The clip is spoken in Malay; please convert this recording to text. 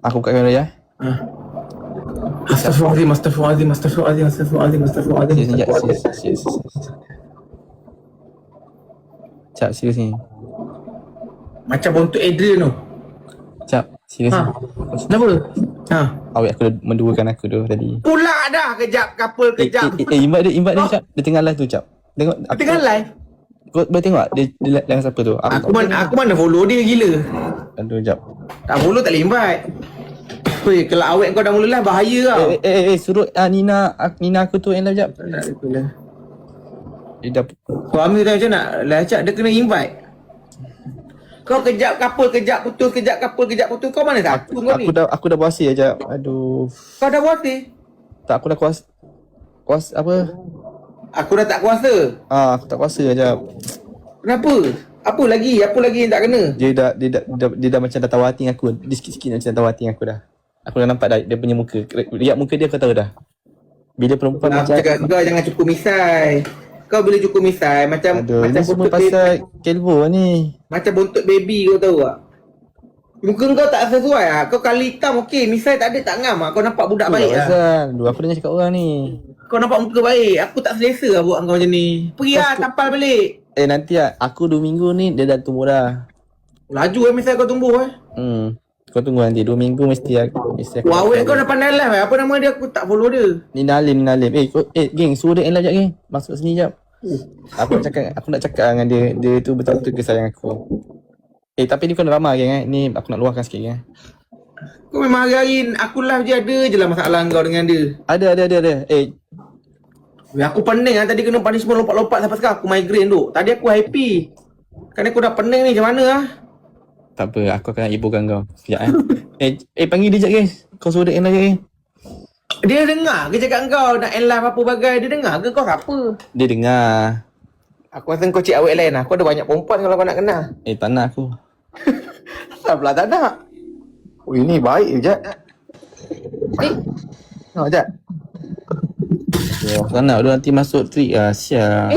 Aku buka kamera ya. Astaghfirullahaladzim. Serius. Cap, serius ni. Macam bontot Adrian tu. Cap, serius ni. Kenapa? Awet aku dah menduakan aku tu tadi. Pula dah. Kejap couple kejap. Invite dia Cap. Dia tengah live tu Cap. Tengok aku. Tengah live. Kau boleh tengok dia live dengan siapa tu? Aku mana follow dia gila. Aduh, Cap. Tak follow tak boleh invite. Weh, kalau awet kau dah mula live bahaya tau. Suruh Nina aku tu yang live Cap. Dia dah Suami tu macam nak live cak, dia kena invite. Kau kejap couple, kejap putus, kejap couple, kejap putus. Kau mana satu kau ni? Aku dah puasa je Cap. Aduh. Kau dah puasa? Tak, aku dah kuasa apa? Aku dah tak kuasa. Aku tak kuasa je Cap. Kenapa? Apa lagi yang tak kena? Dia dah macam dah tahu hati dengan aku. Dia sikit-sikit macam dah tahu hati dengan aku dah. Aku dah nampak dah dia punya muka. Lihat muka dia kau tahu dah. Bila perempuan macam cakap kau jangan cukup misai. Kau bila cukup misai macam ini semua pasal Kelvo ni. Macam bontot baby kau tahu tak? Muka kau tak sesuai ah. Kau kali hitam okey, misai tak ada tak ngam ah. Kau nampak budak baik ah. Aku dengar cakap orang ni. Kau nampak muka baik. Aku tak selesa lah buat kau macam ni. Pergi lah tampal balik. Nanti lah. Aku 2 minggu ni dia dah tumbuh dah. Laju misai kau tumbuh Kau tunggu nanti 2 minggu mesti aku awet kau dah pandai live Apa nama dia? Aku tak follow dia. Nina Alim. Geng, suruh dia live jap geng. Masuk sini jap. Aku nak cakap dengan dia. Dia tu betul-betul ke sayang aku. Tapi ni kau nak ramai geng ni aku nak luahkan sikit geng. Kau memang hari-hari aku live je ada je lah masalah kau dengan dia. Ada. Aku pening lah tadi kena punishment lompat-lompat sampai sekarang aku migraine tu. Tadi aku happy. Kan aku dah pening ni macam mana lah. Tak apa, aku akan ibukan kau. Sekejap panggil dia sekejap guys. Kau suruh dia end live geng. Dia dengar ke cakap kau nak end live apa bagai? Dia dengar ke kau apa? Dia dengar. Aku rasa kau cik awet lain lah. Aku ada banyak perempuan kalau kau nak kenal. Tak nak aku. Salah tak nak. Oh ini baik je Jad. Jad. Tak nak dia nanti masuk trik siap.